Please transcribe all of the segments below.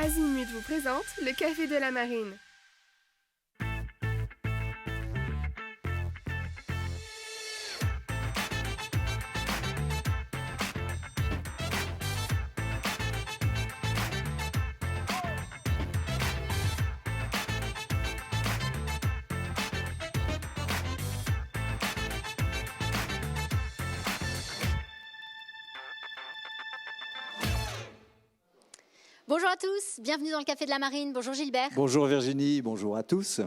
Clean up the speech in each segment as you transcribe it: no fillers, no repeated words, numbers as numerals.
Azimut vous présente le Café de la Marine. Bonjour à tous, bienvenue dans le Café de la Marine. Bonjour Gilbert. Bonjour Virginie, bonjour à tous.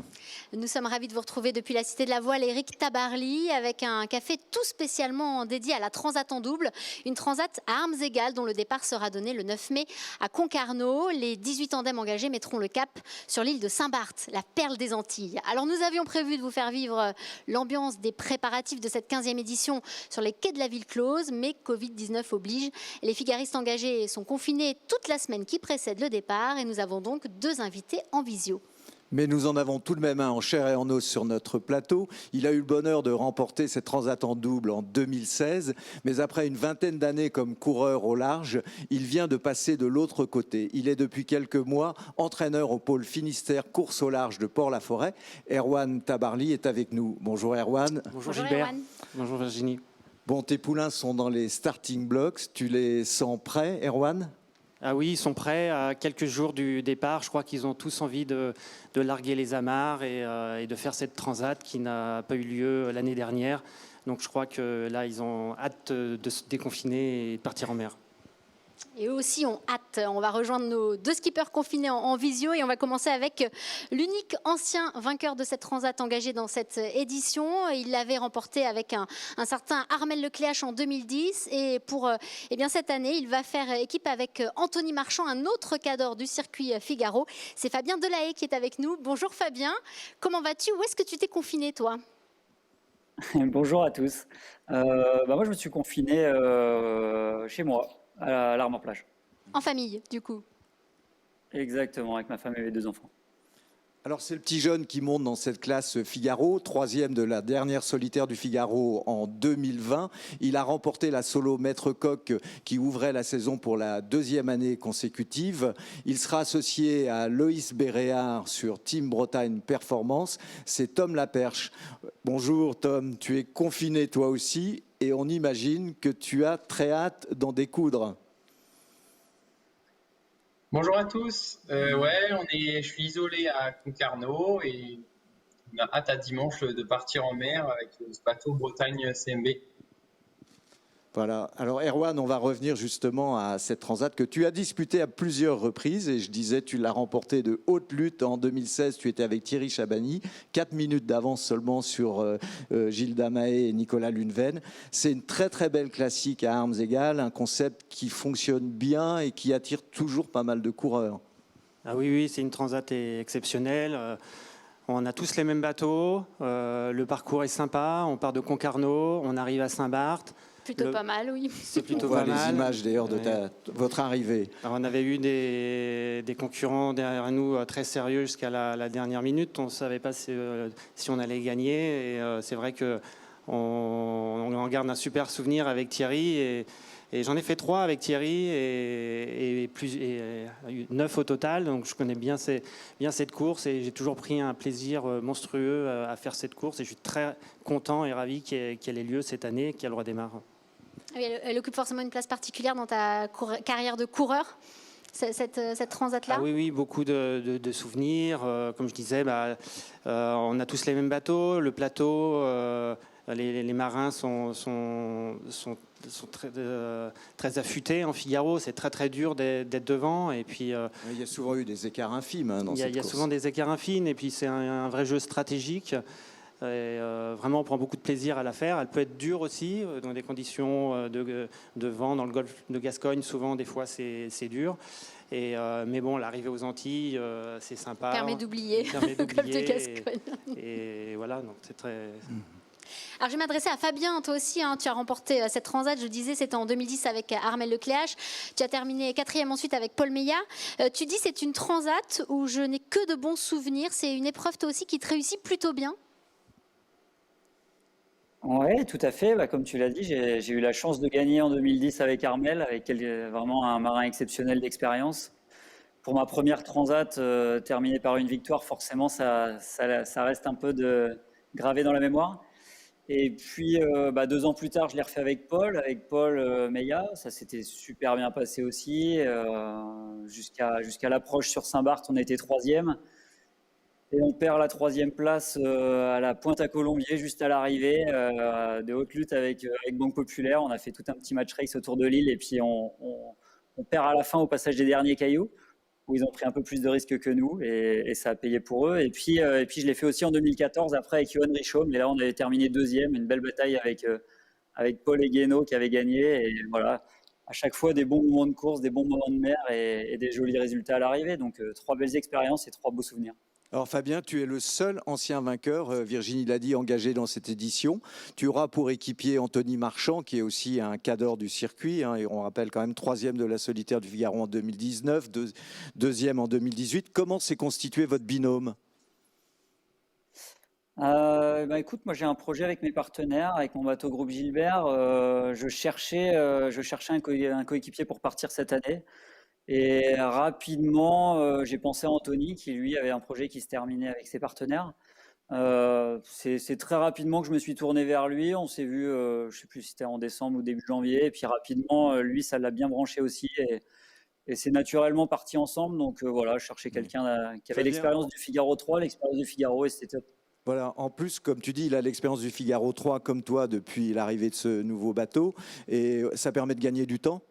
Nous sommes ravis de vous retrouver depuis la Cité de la Voile, Éric Tabarly, avec un café tout spécialement dédié à la Transat en double. Une Transat à armes égales dont le départ sera donné le 9 mai à Concarneau. Les 18 tandems engagés mettront le cap sur l'île de Saint-Barth, la perle des Antilles. Alors nous avions prévu de vous faire vivre l'ambiance des préparatifs de cette 15e édition sur les quais de la ville close, mais Covid-19 oblige. Les figaristes engagés sont confinés toute la semaine qui précède le départ et nous avons donc deux invités en visio. Mais nous en avons tout de même un en chair et en os sur notre plateau. Il a eu le bonheur de remporter cette Transat en double en 2016, mais après une vingtaine d'années comme coureur au large, il vient de passer de l'autre côté. Il est depuis quelques mois entraîneur au pôle Finistère course au large de Port-la-Forêt. Erwan Tabarly est avec nous. Bonjour Erwan. Bonjour Gilbert. Erwan. Bonjour Virginie. Bon, tes poulains sont dans les starting blocks. Tu les sens prêts, Erwan ? Ah oui, ils sont prêts à quelques jours du départ. Je crois qu'ils ont tous envie de larguer les amarres et de faire cette transat qui n'a pas eu lieu l'année dernière. Donc je crois que là, ils ont hâte de se déconfiner et de partir en mer. Et eux aussi ont hâte. On va rejoindre nos deux skippers confinés en visio et on va commencer avec l'unique ancien vainqueur de cette transat engagé dans cette édition. Il l'avait remporté avec un certain Armel Lecléache en 2010 et pour cette année, il va faire équipe avec Anthony Marchand, un autre cadre du circuit Figaro. C'est Fabien Delahaye qui est avec nous. Bonjour Fabien, comment vas-tu? Où est-ce que tu t'es confiné toi? Bonjour à tous. Moi, je me suis confiné chez moi, à l'Armor-Plage. En famille, du coup. Exactement, avec ma femme et mes deux enfants. Alors c'est le petit jeune qui monte dans cette classe Figaro, troisième de la dernière solitaire du Figaro en 2020. Il a remporté la solo Maître Coq qui ouvrait la saison pour la deuxième année consécutive. Il sera associé à Loïs Béréard sur Team Bretagne Performance. C'est Tom Laperche. Bonjour Tom, tu es confiné toi aussi et on imagine que tu as très hâte d'en découdre. Bonjour à tous. Je suis isolé à Concarneau et on a hâte à dimanche de partir en mer avec ce bateau Bretagne CMB. Voilà. Alors Erwan, on va revenir justement à cette transat que tu as disputée à plusieurs reprises et je disais tu l'as remportée de haute lutte en 2016, tu étais avec Thierry Chabani, 4 minutes d'avance seulement sur Gilles Damaé et Nicolas Luneven. C'est une très très belle classique à armes égales, un concept qui fonctionne bien et qui attire toujours pas mal de coureurs. Ah oui, c'est une transat exceptionnelle. On a tous les mêmes bateaux, le parcours est sympa, on part de Concarneau, on arrive à Saint-Barth. Plutôt pas mal, oui. C'est plutôt on voit pas mal. les images d'ailleurs de votre arrivée. Alors, on avait eu des concurrents derrière nous très sérieux jusqu'à la dernière minute. On ne savait pas si on allait gagner. Et c'est vrai qu'on en garde un super souvenir avec Thierry. Et j'en ai fait 3 avec Thierry et 9 au total. Donc je connais bien cette course et j'ai toujours pris un plaisir monstrueux à faire cette course. Et je suis très content et ravi qu'elle ait lieu cette année et qu'elle redémarre. Oui, elle occupe forcément une place particulière dans ta carrière de coureur, cette transat-là. Ah oui, beaucoup de souvenirs. Comme je disais, on a tous les mêmes bateaux. Le plateau, les marins sont très affûtés en Figaro. C'est très très dur d'être devant. Et puis, il y a souvent eu des écarts infimes dans cette course. Il y a souvent des écarts infimes. Et puis c'est un vrai jeu stratégique. Et vraiment, on prend beaucoup de plaisir à la faire. Elle peut être dure aussi, dans des conditions de vent. Dans le golfe de Gascogne, souvent, des fois, c'est dur. Mais bon, l'arrivée aux Antilles, c'est sympa. Permet d'oublier le golfe de Gascogne. Et voilà, donc c'est très... Alors, je vais m'adresser à Fabien, toi aussi. Tu as remporté cette transat, je disais, c'était en 2010 avec Armel Lecléache. Tu as terminé 4e ensuite avec Paul Meillat. Tu dis c'est une transat où je n'ai que de bons souvenirs. C'est une épreuve, toi aussi, qui te réussit plutôt bien. Oui, tout à fait. Comme tu l'as dit, j'ai eu la chance de gagner en 2010 avec Armel, avec vraiment un marin exceptionnel d'expérience. pour ma première transat terminée par une victoire, forcément, ça reste un peu gravé dans la mémoire. Et puis, 2 ans plus tard, je l'ai refait avec Paul Meillat. Ça s'était super bien passé aussi. Jusqu'à l'approche sur Saint-Barth, on a été 3e. Et on perd la 3e place à la Pointe-à-Colombier, juste à l'arrivée de haute lutte avec Banque Populaire. On a fait tout un petit match race autour de l'île et puis on perd à la fin au passage des derniers cailloux, où ils ont pris un peu plus de risques que nous et ça a payé pour eux. Et puis je l'ai fait aussi en 2014 après avec Johan Richaud, mais là on avait terminé 2e, une belle bataille avec Paul et Guénaud qui avaient gagné. Et voilà, à chaque fois des bons moments de course, des bons moments de mer et des jolis résultats à l'arrivée. Donc 3 belles expériences et 3 beaux souvenirs. Alors Fabien, tu es le seul ancien vainqueur, Virginie l'a dit, engagé dans cette édition. Tu auras pour équipier Anthony Marchand, qui est aussi un cadre du circuit, et on rappelle quand même 3e de la solitaire du Figaro en 2019, 2e en 2018. Comment s'est constitué votre binôme ? Écoute, moi j'ai un projet avec mes partenaires, avec mon bateau groupe Gilbert. Je cherchais un coéquipier pour partir cette année. Et rapidement, j'ai pensé à Anthony, qui lui avait un projet qui se terminait avec ses partenaires. C'est très rapidement que je me suis tourné vers lui. On s'est vu, je ne sais plus si c'était en décembre ou début janvier. Et puis rapidement, lui, ça l'a bien branché aussi. Et c'est naturellement parti ensemble. Donc voilà, je cherchais quelqu'un qui avait l'expérience du Figaro 3, l'expérience du Figaro, et c'était top. Voilà, en plus, comme tu dis, il a l'expérience du Figaro 3 comme toi depuis l'arrivée de ce nouveau bateau. Et ça permet de gagner du temps ?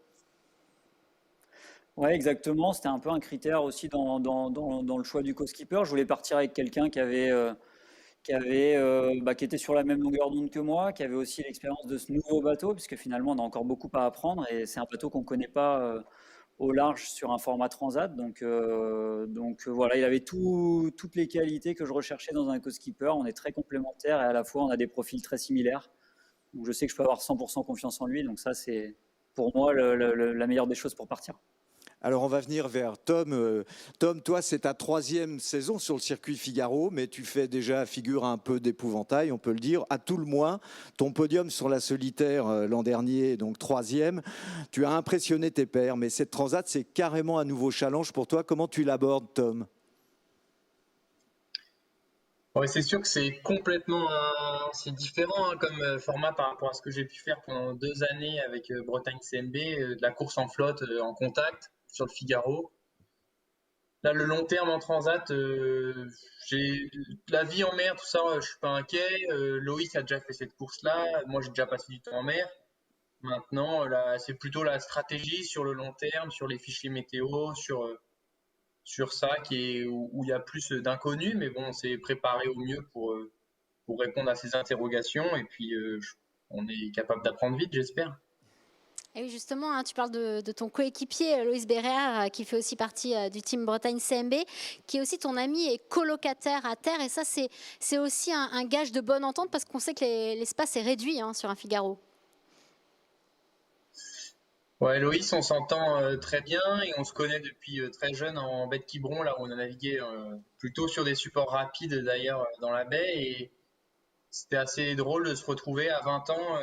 Ouais, exactement. C'était un peu un critère aussi dans le choix du co-skipper. Je voulais partir avec quelqu'un qui était sur la même longueur d'onde que moi, qui avait aussi l'expérience de ce nouveau bateau, puisque finalement on a encore beaucoup à apprendre et c'est un bateau qu'on ne connaît pas au large sur un format transat. Donc voilà, il avait toutes les qualités que je recherchais dans un co-skipper. On est très complémentaires et à la fois on a des profils très similaires. Donc je sais que je peux avoir 100% confiance en lui. Donc ça, c'est pour moi la meilleure des choses pour partir. Alors on va venir vers Tom. Tom, toi c'est ta 3e saison sur le circuit Figaro, mais tu fais déjà figure un peu d'épouvantail, on peut le dire. À tout le moins, ton podium sur la solitaire l'an dernier, donc 3e, tu as impressionné tes pairs, mais cette transat c'est carrément un nouveau challenge pour toi. Comment tu l'abordes, Tom ? Ouais, c'est sûr que c'est complètement c'est différent comme format par rapport à ce que j'ai pu faire pendant 2 années avec Bretagne CMB, de la course en flotte en contact sur le Figaro. Là, le long terme en transat, j'ai la vie en mer, tout ça, je suis pas inquiet. Loïs a déjà fait cette course-là. Moi, j'ai déjà passé du temps en mer. Maintenant, là, c'est plutôt la stratégie sur le long terme, sur les fichiers météo, sur ça où il y a plus d'inconnus. Mais bon, on s'est préparé au mieux pour répondre à ces interrogations. Et puis, on est capable d'apprendre vite, j'espère. Et oui, justement, hein, tu parles de ton coéquipier Loïs Béréard, qui fait aussi partie du team Bretagne CMB, qui est aussi ton ami et colocataire à terre. Et ça, c'est aussi un gage de bonne entente parce qu'on sait que l'espace est réduit sur un Figaro. Ouais, Loïs, on s'entend très bien et on se connaît depuis très jeune en baie de Quiberon, là où on a navigué plutôt sur des supports rapides d'ailleurs dans la baie. Et c'était assez drôle de se retrouver à 20 ans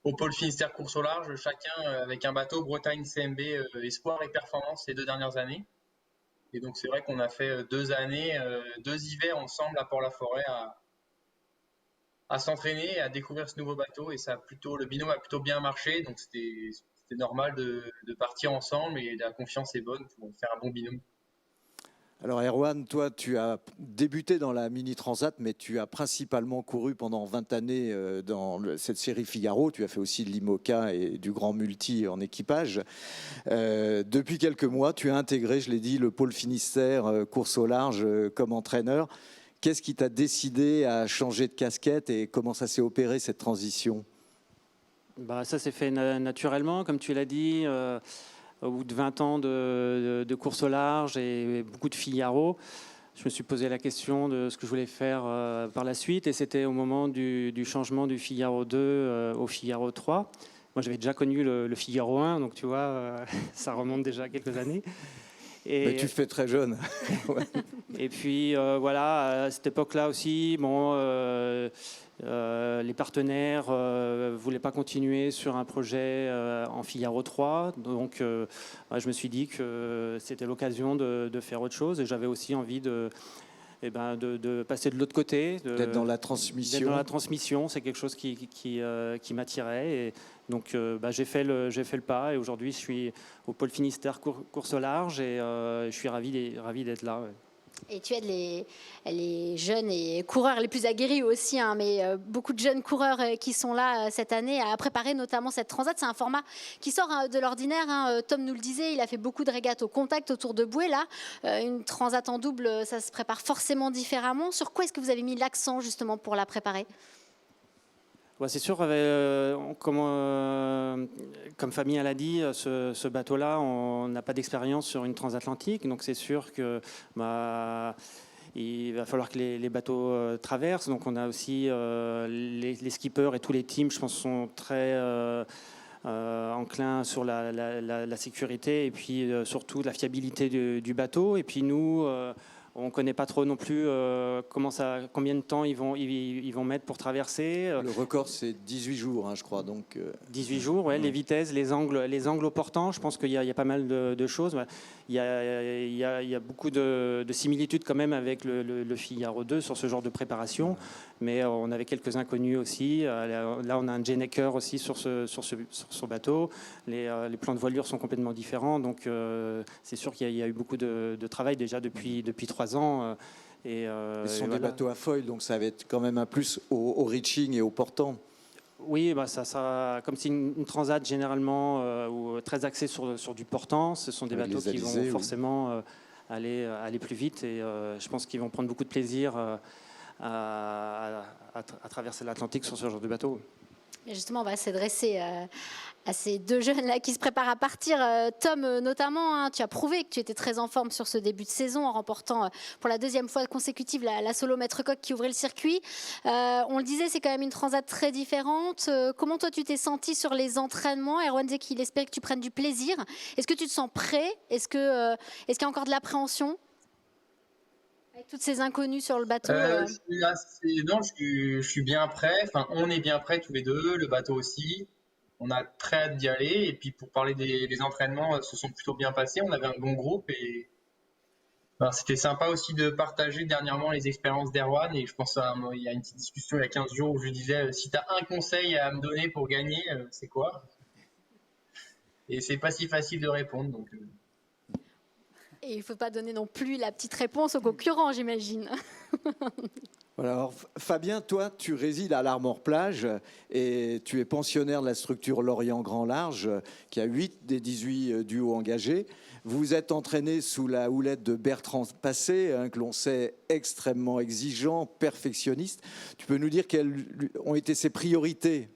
au pôle Finistère course au large, chacun avec un bateau Bretagne CMB Espoir et Performance ces 2 dernières années. Et donc c'est vrai qu'on a fait 2 années, 2 hivers ensemble à Port-la-Forêt à s'entraîner et à découvrir ce nouveau bateau. Et le binôme a plutôt bien marché, donc c'était normal de partir ensemble et la confiance est bonne pour faire un bon binôme. Alors Erwan, toi tu as débuté dans la Mini Transat, mais tu as principalement couru pendant 20 années dans cette série Figaro. Tu as fait aussi de l'IMOCA et du Grand Multi en équipage. Depuis quelques mois, tu as intégré, je l'ai dit, le pôle Finistère course au large comme entraîneur. Qu'est-ce qui t'a décidé à changer de casquette et comment ça s'est opéré cette transition ? Ça s'est fait naturellement, comme tu l'as dit. Au bout de 20 ans de course au large et beaucoup de Figaro, je me suis posé la question de ce que je voulais faire par la suite. Et c'était au moment du changement du Figaro 2 au Figaro 3. Moi, j'avais déjà connu le Figaro 1, donc tu vois, ça remonte déjà à quelques années. Mais tu fais très jeune. Et puis voilà, à cette époque-là aussi, bon, les partenaires voulaient pas continuer sur un projet en Figaro 3, donc je me suis dit que c'était l'occasion de faire autre chose, et j'avais aussi envie de passer de l'autre côté, D'être dans la transmission. D'être dans la transmission, c'est quelque chose qui m'attirait, et donc j'ai fait le pas, et aujourd'hui je suis au pôle Finistère course au large, et je suis ravi d'être là. Ouais. Et tu aides les jeunes et coureurs les plus aguerris aussi, hein, mais beaucoup de jeunes coureurs qui sont là cette année à préparer notamment cette transat. C'est un format qui sort de l'ordinaire, hein. Tom nous le disait, il a fait beaucoup de régates au contact autour de bouées. Là, une transat en double, ça se prépare forcément différemment. Sur quoi est-ce que vous avez mis l'accent justement pour la préparer ? Ouais, c'est sûr, comme Fabien l'a dit, ce bateau-là, on n'a pas d'expérience sur une transatlantique, donc c'est sûr que il va falloir que les bateaux traversent. Donc on a aussi les skippers et tous les teams, je pense, sont très enclins sur la sécurité, et puis surtout la fiabilité du bateau. Et puis nous, on ne connaît pas trop non plus combien de temps ils vont mettre pour traverser. Le record, c'est 18 jours, hein, je crois. Donc, 18 jours, ouais, les vitesses, les angles au portant, je pense qu'il y a pas mal de choses. Il y a beaucoup de similitudes quand même avec le Figaro 2 sur ce genre de préparation, mais on avait quelques inconnus aussi. Là, on a un Jennecker aussi sur ce bateau. Les plans de voilure sont complètement différents, donc c'est sûr qu'il y a eu beaucoup de travail déjà depuis 3 ans. Ce sont des bateaux à foil, donc ça va être quand même un plus au reaching et au portant. Oui, ça, comme c'est une transat généralement ou très axée sur du portant, ce sont des bateaux qui vont forcément aller plus vite, et je pense qu'ils vont prendre beaucoup de plaisir à traverser l'Atlantique sur ce genre de bateau. Et justement, on va s'adresser à ces deux jeunes-là qui se préparent à partir. Tom, notamment, hein, tu as prouvé que tu étais très en forme sur ce début de saison en remportant pour la 2e fois consécutive la solo Maître Coq qui ouvrait le circuit. On le disait, c'est quand même une transat très différente. Comment toi, tu t'es senti sur les entraînements ? Erwan disait qu'il espérait que tu prennes du plaisir. Est-ce que tu te sens prêt ? Est-ce qu'il y a encore de l'appréhension ? Avec toutes ces inconnues sur le bateau Non, je suis bien prêt. Enfin, on est bien prêts tous les deux, le bateau aussi. On a très hâte d'y aller. Et puis pour parler des entraînements, se sont plutôt bien passés. On avait un bon groupe, et c'était sympa aussi de partager dernièrement les expériences d'Erwan. Et je pense il y a une petite discussion il y a 15 jours où je lui disais si tu as un conseil à me donner pour gagner, c'est quoi ? Et c'est pas si facile de répondre. Donc, Et il ne faut pas donner non plus la petite réponse aux concurrents, j'imagine. Voilà, alors, Fabien, toi, tu résides à l'Armor-Plage et tu es pensionnaire de la structure Lorient Grand Large, qui a 8 des 18 duos engagés. Vous vous êtes entraîné sous la houlette de Bertrand Passé, hein, que l'on sait extrêmement exigeant, perfectionniste. Tu peux nous dire quelles ont été ses priorités ?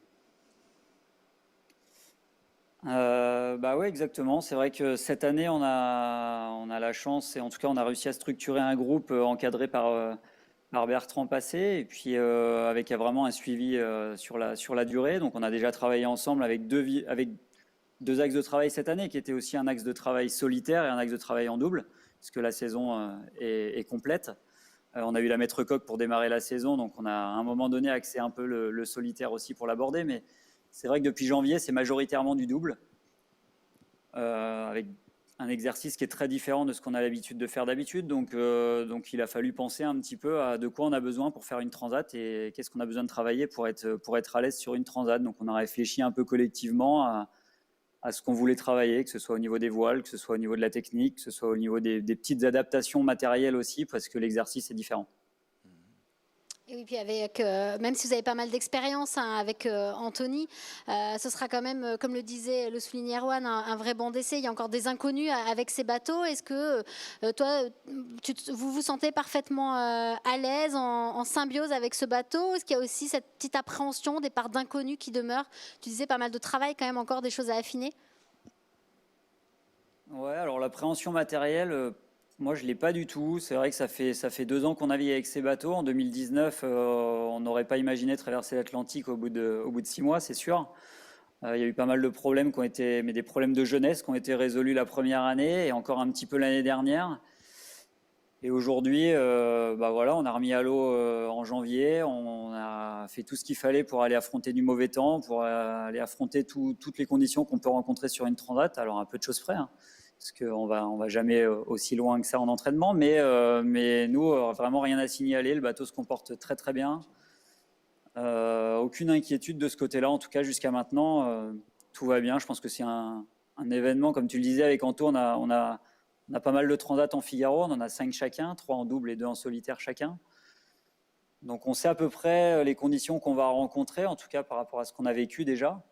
Oui, exactement. C'est vrai que cette année, on a la chance, et en tout cas, on a réussi à structurer un groupe encadré par Bertrand Passé, et puis avec vraiment un suivi sur la durée. Donc, on a déjà travaillé ensemble avec deux axes de travail cette année, qui était aussi un axe de travail solitaire et un axe de travail en double, puisque la saison est complète. On a eu la Maître Coq pour démarrer la saison, donc on a à un moment donné axé un peu le solitaire aussi pour l'aborder, mais c'est vrai que depuis janvier, c'est majoritairement du double, avec un exercice qui est très différent de ce qu'on a l'habitude de faire d'habitude. Donc il a fallu penser un petit peu à de quoi on a besoin pour faire une transat et qu'est-ce qu'on a besoin de travailler pour être à l'aise sur une transat. Donc on a réfléchi un peu collectivement à ce qu'on voulait travailler, que ce soit au niveau des voiles, que ce soit au niveau de la technique, que ce soit au niveau des petites adaptations matérielles aussi, parce que l'exercice est différent. Et oui, puis même si vous avez pas mal d'expérience avec Anthony, ce sera quand même, comme le disait, le soulignait Erwan, un vrai banc d'essai. Il y a encore des inconnus avec ces bateaux. Est-ce que toi, vous vous sentez parfaitement à l'aise, en symbiose avec ce bateau ? Est-ce qu'il y a aussi cette petite appréhension des parts d'inconnus qui demeurent ? Tu disais pas mal de travail, quand même encore des choses à affiner. Ouais, alors l'appréhension matérielle, moi je ne l'ai pas du tout. C'est vrai que ça fait 2 ans qu'on navigue avec ces bateaux. En 2019, on n'aurait pas imaginé traverser l'Atlantique au bout de 6 mois, c'est sûr. Il y a eu pas mal de problèmes mais des problèmes de jeunesse qui ont été résolus la première année et encore un petit peu l'année dernière. Et aujourd'hui, voilà, on a remis à l'eau en janvier. On a fait tout ce qu'il fallait pour aller affronter du mauvais temps, pour aller affronter toutes les conditions qu'on peut rencontrer sur une transat. Alors, un peu de choses près, hein, parce qu'on va jamais aussi loin que ça en entraînement. Mais nous, vraiment rien à signaler. Le bateau se comporte très, très bien. Aucune inquiétude de ce côté-là, en tout cas jusqu'à maintenant. Tout va bien. Je pense que c'est un événement, comme tu le disais avec Anto, on a pas mal de transats en Figaro, on en a 5 chacun, 3 en double et 2 en solitaire chacun. Donc on sait à peu près les conditions qu'on va rencontrer, en tout cas par rapport à ce qu'on a vécu déjà.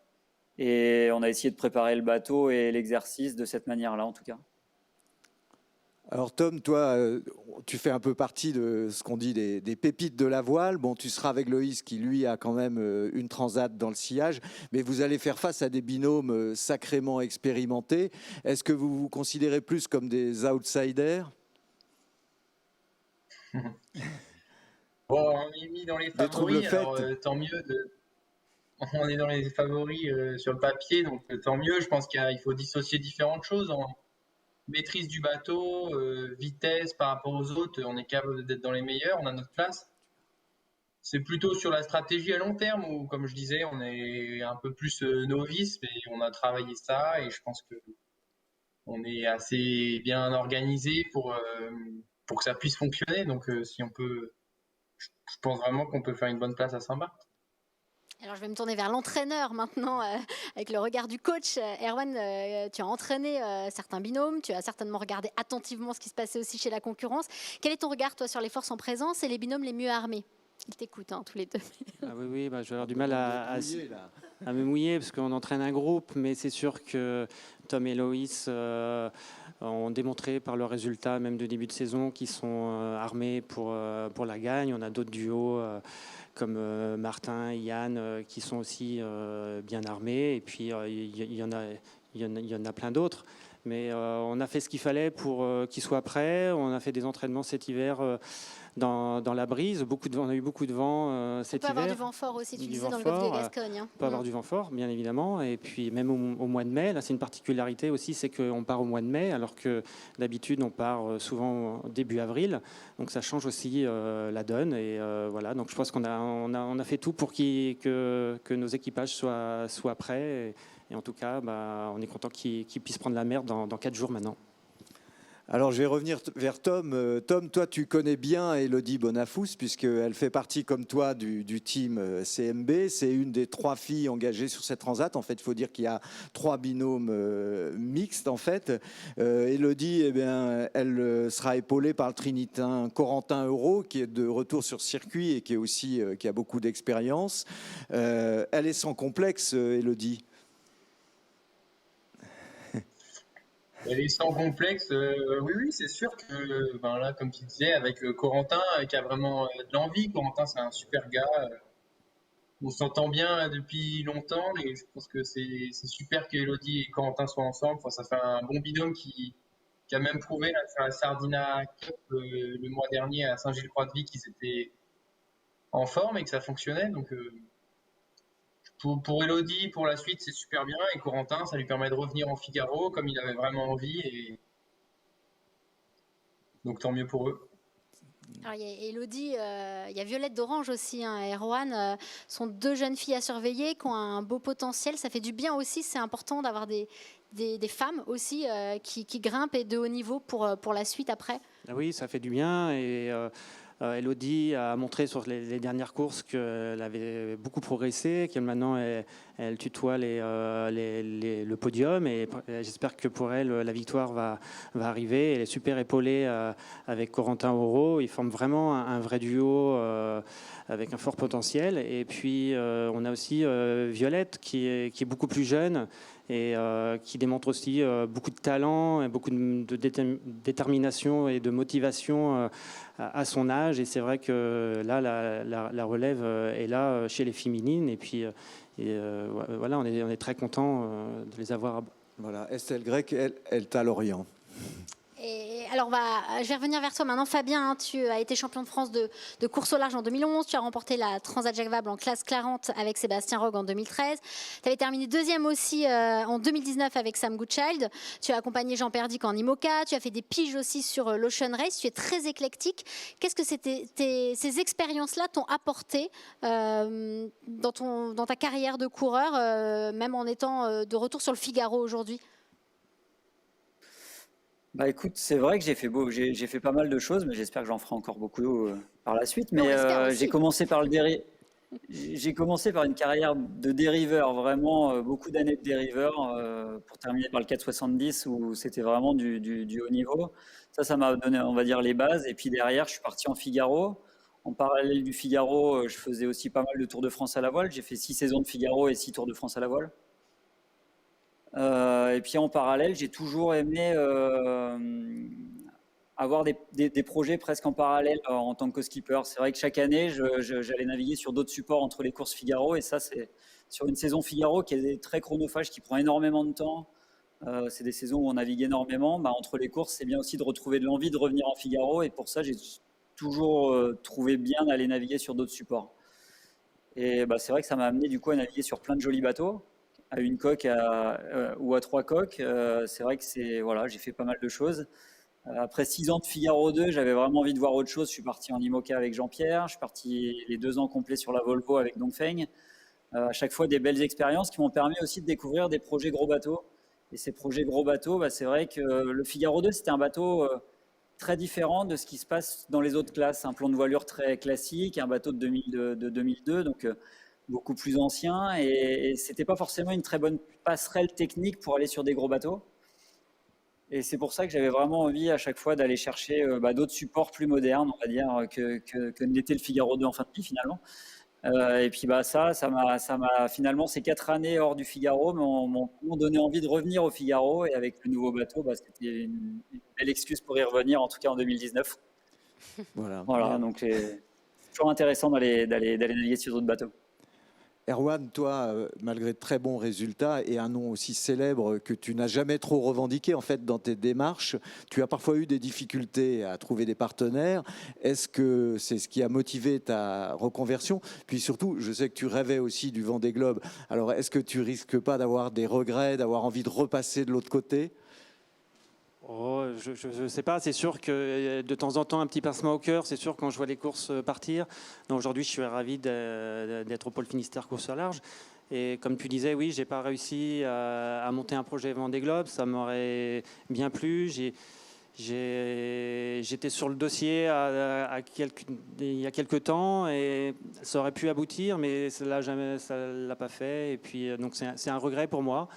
Et on a essayé de préparer le bateau et l'exercice de cette manière-là, en tout cas. Alors Tom, toi, tu fais un peu partie de ce qu'on dit des pépites de la voile. Bon, tu seras avec Loïs qui, lui, a quand même une transat dans le sillage, mais vous allez faire face à des binômes sacrément expérimentés. Est-ce que vous vous considérez plus comme des outsiders? Bon, on est mis dans les favoris, alors tant mieux. On est dans les favoris sur le papier, donc tant mieux. Je pense qu'il faut dissocier différentes choses. Maîtrise du bateau, vitesse par rapport aux autres, on est capable d'être dans les meilleurs, on a notre place. C'est plutôt sur la stratégie à long terme où, comme je disais, on est un peu plus novice, mais on a travaillé ça et je pense que on est assez bien organisé pour que ça puisse fonctionner. Donc, si on peut, je pense vraiment qu'on peut faire une bonne place à Saint-Barth. Alors je vais me tourner vers l'entraîneur maintenant, avec le regard du coach. Erwan, tu as entraîné certains binômes, tu as certainement regardé attentivement ce qui se passait aussi chez la concurrence. Quel est ton regard, toi, sur les forces en présence et les binômes les mieux armés? Ils t'écoutent, hein, tous les deux. Ah oui, je vais avoir du mal à me mouiller parce qu'on entraîne un groupe, mais c'est sûr que Tom et Loïs ont démontré par leurs résultats, même de début de saison, qu'ils sont armés pour la gagne. On a d'autres duos comme Martin et Yann qui sont aussi bien armés, et puis il y en a plein d'autres. Mais on a fait ce qu'il fallait pour qu'ils soient prêts. On a fait des entraînements cet hiver dans la brise. On a eu beaucoup de vent cet hiver. On peut avoir du vent fort aussi, tu disais, dans le golfe de Gascogne. Hein. On peut avoir du vent fort, bien évidemment. Et puis même au mois de mai, là c'est une particularité aussi, c'est qu'on part au mois de mai, alors que d'habitude on part souvent début avril. Donc ça change aussi la donne. Et voilà, donc je pense qu'on a fait tout pour que nos équipages soient prêts. Et en tout cas, on est content qu'ils puissent prendre la mer dans 4 jours maintenant. Alors, je vais revenir vers Tom. Tom, toi, tu connais bien Élodie Bonafous, puisqu'elle fait partie, comme toi, du team CMB. C'est une des 3 filles engagées sur cette transat. En fait, il faut dire qu'il y a 3 binômes mixtes, en fait. Élodie, elle sera épaulée par le Trinitain Corentin Euro, qui est de retour sur circuit et qui a beaucoup d'expérience. Elle est sans complexe, Élodie. Elle est sans complexe, oui, c'est sûr que là, comme tu disais, avec Corentin qui a vraiment de l'envie. Corentin, c'est un super gars. On s'entend bien depuis longtemps et je pense que c'est super qu'Élodie et Corentin soient ensemble. Enfin, ça fait un bon binôme qui a même prouvé là, sur la Sardina Cup le mois dernier à Saint-Gilles-Croix-de-Vie qu'ils étaient en forme et que ça fonctionnait. Donc, pour Élodie, pour la suite, c'est super bien. Et Corentin, ça lui permet de revenir en Figaro comme il avait vraiment envie. Et donc, tant mieux pour eux. Alors, il y a Élodie, il y a Violette d'Orange aussi, hein, et Erwan, sont 2 jeunes filles à surveiller qui ont un beau potentiel. Ça fait du bien aussi, c'est important d'avoir des femmes aussi qui grimpent et de haut niveau pour la suite après. Ah oui, ça fait du bien. Et Élodie a montré sur les dernières courses qu'elle avait beaucoup progressé, qu'elle maintenant elle tutoie le podium, et j'espère que pour elle la victoire va arriver. Elle est super épaulée avec Corentin Auro. Ils forment vraiment un vrai duo avec un fort potentiel. Et puis on a aussi Violette qui est beaucoup plus jeune et qui démontre aussi beaucoup de talent et beaucoup de détermination et de motivation à son âge. Et c'est vrai que là, la relève est là chez les féminines. Et puis, voilà, on est très content de les avoir. Voilà, Estelle Grec, elle est à Lorient. Et Alors je vais revenir vers toi maintenant, Fabien. Tu as été champion de France de course au large en 2011. Tu as remporté la Transat Jacques Vabre en classe 40 avec Sébastien Rogue en 2013. Tu avais terminé deuxième aussi en 2019 avec Sam Goodchild. Tu as accompagné Jean Perdic en IMOCA. Tu as fait des piges aussi sur l'Ocean Race. Tu es très éclectique. Qu'est-ce que ces expériences-là t'ont apporté dans ta carrière de coureur, même en étant de retour sur le Figaro aujourd'hui? Bah écoute, c'est vrai que j'ai fait pas mal de choses, mais j'espère que j'en ferai encore beaucoup par la suite. Mais j'ai commencé par une carrière de dériveur, vraiment beaucoup d'années de dériveur, pour terminer par le 4,70 où c'était vraiment du haut niveau. Ça m'a donné, on va dire, les bases. Et puis derrière, je suis parti en Figaro. En parallèle du Figaro, je faisais aussi pas mal de Tours de France à la voile. J'ai fait 6 saisons de Figaro et 6 Tours de France à la voile. Et puis en parallèle, j'ai toujours aimé avoir des projets presque en parallèle en tant que skipper. C'est vrai que chaque année, j'allais naviguer sur d'autres supports entre les courses Figaro. Et ça, c'est sur une saison Figaro qui est très chronophage, qui prend énormément de temps. C'est des saisons où on navigue énormément. Entre les courses, c'est bien aussi de retrouver de l'envie de revenir en Figaro. Et pour ça, j'ai toujours trouvé bien d'aller naviguer sur d'autres supports. Et c'est vrai que ça m'a amené du coup à naviguer sur plein de jolis bateaux, à une coque ou à 3 coques. C'est vrai que j'ai fait pas mal de choses. Après 6 ans de Figaro 2, j'avais vraiment envie de voir autre chose. Je suis parti en IMOCA avec Jean-Pierre. Je suis parti les 2 ans complets sur la Volvo avec Dongfeng. À chaque fois, des belles expériences qui m'ont permis aussi de découvrir des projets gros bateaux. Et ces projets gros bateaux, c'est vrai que le Figaro 2, c'était un bateau très différent de ce qui se passe dans les autres classes. Un plan de voilure très classique, un bateau de 2002, donc beaucoup plus ancien. Et ce n'était pas forcément une très bonne passerelle technique pour aller sur des gros bateaux. Et c'est pour ça que j'avais vraiment envie à chaque fois d'aller chercher d'autres supports plus modernes, on va dire, que n'était le Figaro 2 en fin de vie finalement. Et puis ça m'a finalement, ces 4 années hors du Figaro m'ont donné envie de revenir au Figaro. Et avec le nouveau bateau, c'était une belle excuse pour y revenir, en tout cas en 2019. Voilà, donc c'est toujours intéressant d'aller naviguer sur d'autres bateaux. Erwan, toi, malgré de très bons résultats et un nom aussi célèbre que tu n'as jamais trop revendiqué en fait dans tes démarches, tu as parfois eu des difficultés à trouver des partenaires. Est-ce que c'est ce qui a motivé ta reconversion? Puis surtout, je sais que tu rêvais aussi du Vendée Globe. Alors, est-ce que tu risques pas d'avoir des regrets, d'avoir envie de repasser de l'autre côté? Je ne sais pas, c'est sûr que de temps en temps un petit pincement au cœur, c'est sûr quand je vois les courses partir. Aujourd'hui, je suis ravi d'être au Pôle Finistère course au large. Et comme tu disais, oui, j'ai pas réussi à monter un projet Vendée Globe, ça m'aurait bien plu. J'étais sur le dossier il y a quelques temps et ça aurait pu aboutir, mais ça l'a pas fait. Et puis donc c'est un regret pour moi.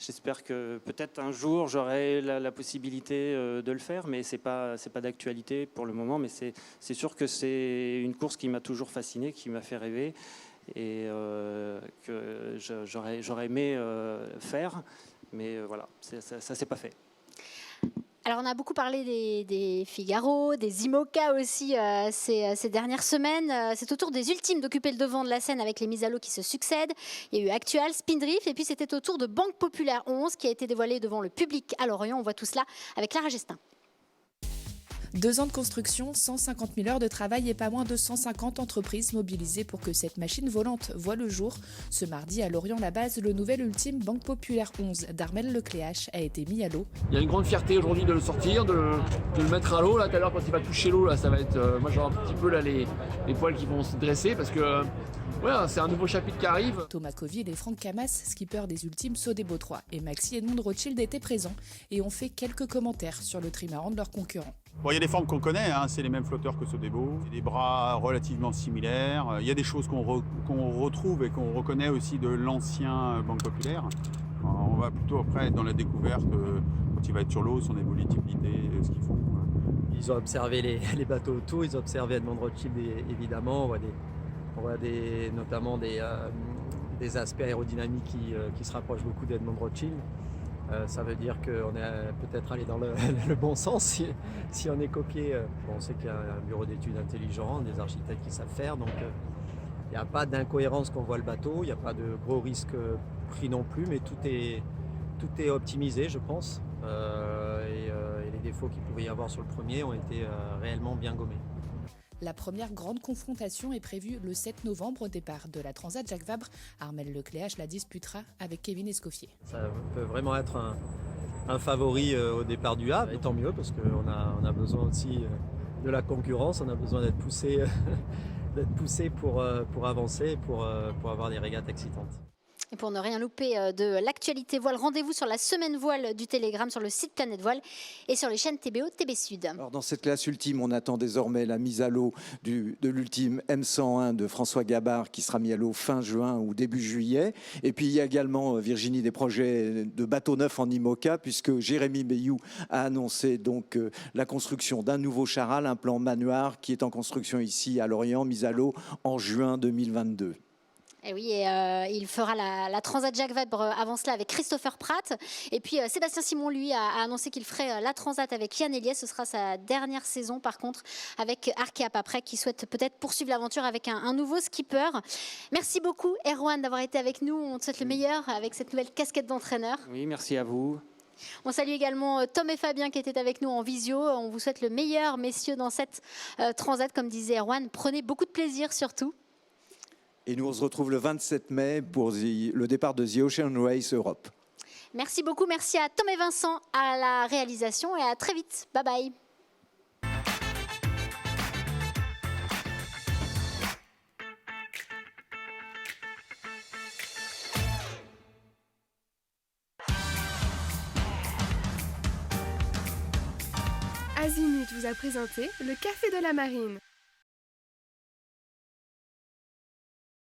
J'espère que peut-être un jour j'aurai la possibilité de le faire, mais c'est pas d'actualité pour le moment. Mais c'est sûr que c'est une course qui m'a toujours fasciné, qui m'a fait rêver et que j'aurais aimé faire, mais voilà, ça s'est pas fait. Alors, on a beaucoup parlé des Figaro, des IMOCA aussi ces dernières semaines. C'est au tour des ultimes d'occuper le devant de la scène avec les mises à l'eau qui se succèdent. Il y a eu Actual, Spindrift, et puis c'était au tour de Banque Populaire 11 qui a été dévoilé devant le public à Lorient. On voit tout cela avec Clara Gestin. 2 ans de construction, 150 000 heures de travail et pas moins de 150 entreprises mobilisées pour que cette machine volante voie le jour. Ce mardi, à Lorient-la-Base, le nouvel ultime Banque Populaire 11 d'Armel Lecléache a été mis à l'eau. Il y a une grande fierté aujourd'hui de le sortir, de le mettre à l'eau. Là, tout à l'heure, quand il va toucher l'eau, là, ça va être... moi, j'aurai un petit peu là, les poils qui vont se dresser parce que... Voilà, c'est un nouveau chapitre qui arrive. Thomas Coville et Franck Camas, skipper des ultimes Sodebo 3, et Maxi Edmond de Rothschild étaient présents et ont fait quelques commentaires sur le trimaran de leurs concurrents. Bon, il y a des formes qu'on connaît, hein, c'est les mêmes flotteurs que Sodebo, c'est des bras relativement similaires. Il y a des choses qu'on retrouve et qu'on reconnaît aussi de l'ancien Banque Populaire. On va plutôt après être dans la découverte, quand il va être sur l'eau, son évolutivité, ce qu'ils font. Ils ont observé les bateaux autour, ils ont observé Edmond de Rothschild évidemment. On voit notamment des aspects aérodynamiques qui se rapprochent beaucoup d'Edmond de Rothschild. Ça veut dire qu'on est peut-être allé dans le bon sens si on est copié. On sait qu'il y a un bureau d'études intelligent, des architectes qui savent faire, donc il n'y a pas d'incohérence quand on voit le bateau, il n'y a pas de gros risques pris non plus, mais tout est optimisé, je pense. Et les défauts qu'il pouvait y avoir sur le premier ont été réellement bien gommés. La première grande confrontation est prévue le 7 novembre au départ de la Transat Jacques Vabre. Armel Lecléache la disputera avec Kevin Escoffier. Ça peut vraiment être un favori au départ du Havre, et tant mieux parce qu'on a besoin aussi de la concurrence, on a besoin d'être poussé, pour avancer, pour avoir des régates excitantes. Et pour ne rien louper de l'actualité voile, rendez-vous sur la semaine voile du Télégramme, sur le site Planète Voile et sur les chaînes TBO, TB Sud. Alors dans cette classe ultime, on attend désormais la mise à l'eau de l'ultime M101 de François Gabard qui sera mis à l'eau fin juin ou début juillet. Et puis il y a également, Virginie, des projets de bateaux neufs en IMOCA puisque Jérémy Bayou a annoncé donc la construction d'un nouveau charal, un plan manoir qui est en construction ici à Lorient, mise à l'eau en juin 2022. Et oui, il fera la Transat Jacques Vabre avant cela avec Christopher Pratt. Et puis Sébastien Simon, lui, a annoncé qu'il ferait la Transat avec Yann Eliès. Ce sera sa dernière saison, par contre, avec Arkea Paprec, qui souhaite peut-être poursuivre l'aventure avec un nouveau skipper. Merci beaucoup, Erwan, d'avoir été avec nous. On te souhaite le meilleur avec cette nouvelle casquette d'entraîneur. Oui, merci à vous. On salue également Tom et Fabien qui étaient avec nous en visio. On vous souhaite le meilleur, messieurs, dans cette Transat. Comme disait Erwan, prenez beaucoup de plaisir surtout. Et nous, on se retrouve le 27 mai pour le départ de The Ocean Race Europe. Merci beaucoup. Merci à Tom et Vincent à la réalisation et à très vite. Bye bye. Azimut vous a présenté le Café de la Marine.